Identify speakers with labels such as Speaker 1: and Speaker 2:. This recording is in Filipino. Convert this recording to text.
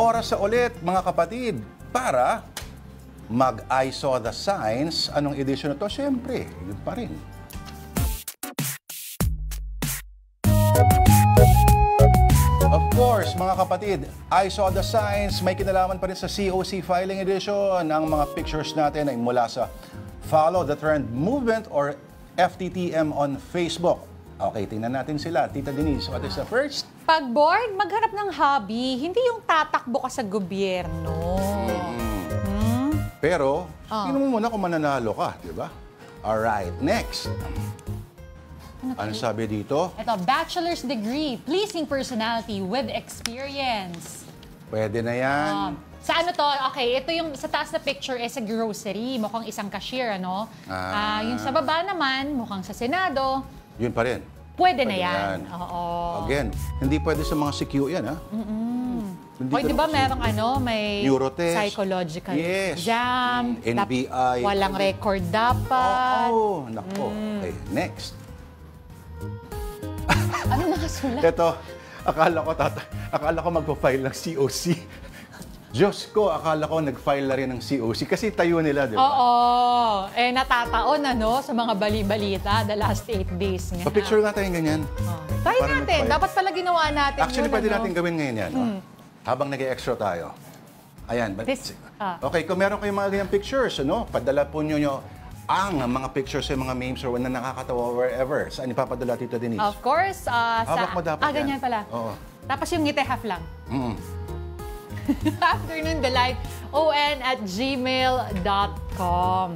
Speaker 1: Oras sa ulit, mga kapatid, para mag-I saw the signs. Anong edition na to? Siyempre, yun pa rin. Of course, mga kapatid, I saw the signs. May kinalaman pa rin sa COC Filing Edition. Ang mga pictures natin ay mula sa Follow the Trend Movement or FTTM on Facebook. Okay, tingnan natin sila. Tita Denise, what is the first?
Speaker 2: Pag bored, maghanap ng hobby. Hindi yung tatakbo ka sa gobyerno.
Speaker 1: Pero, tingnan mo muna kung mananalo ka, di ba? Alright, next. Ano sabi dito?
Speaker 3: Ito, bachelor's degree, pleasing personality with experience.
Speaker 1: Pwede na yan.
Speaker 3: Sa ano to? Okay, ito yung sa taas na picture is sa grocery. Mukhang isang cashier, ano? Yung sa baba naman, mukhang sa Senado.
Speaker 1: Yun pa rin.
Speaker 3: Pwede na yan. Oo.
Speaker 1: Again, hindi pwede sa mga CQ yan, ha?
Speaker 2: Oy, di ba merong may
Speaker 1: Neurotest.
Speaker 2: psychological
Speaker 1: Yes.
Speaker 2: exam,
Speaker 1: NBI.
Speaker 2: walang record dapat.
Speaker 1: Oo, nako. Okay, next.
Speaker 3: Ano nakasulat?
Speaker 1: Ito, akala ko magpa-file ng COC. Diyos ko, akala ko nag-file na rin ng COC kasi tayo nila, di ba?
Speaker 2: Oo. Natataon sa mga bali-balita the last 8 days nga.
Speaker 1: Pa-picture nga tayong ganyan.
Speaker 2: Try natin. Dapat pala ginawa natin
Speaker 1: Actually,
Speaker 2: yun,
Speaker 1: pwede natin gawin ngayon yan. Habang nag-extra tayo. Ayan. Okay, kung meron kayong mga ganyang pictures, padala po nyo ang mga pictures sa mga memes or na nakakatawa wherever. Saan ipapadala, Tita Denise?
Speaker 2: Of course.
Speaker 1: Hawak mo dapat yan.
Speaker 2: Ganyan pala.
Speaker 1: Oo.
Speaker 2: Tapos yung ngiti half lang. Afternoon Delight, on@gmail.com.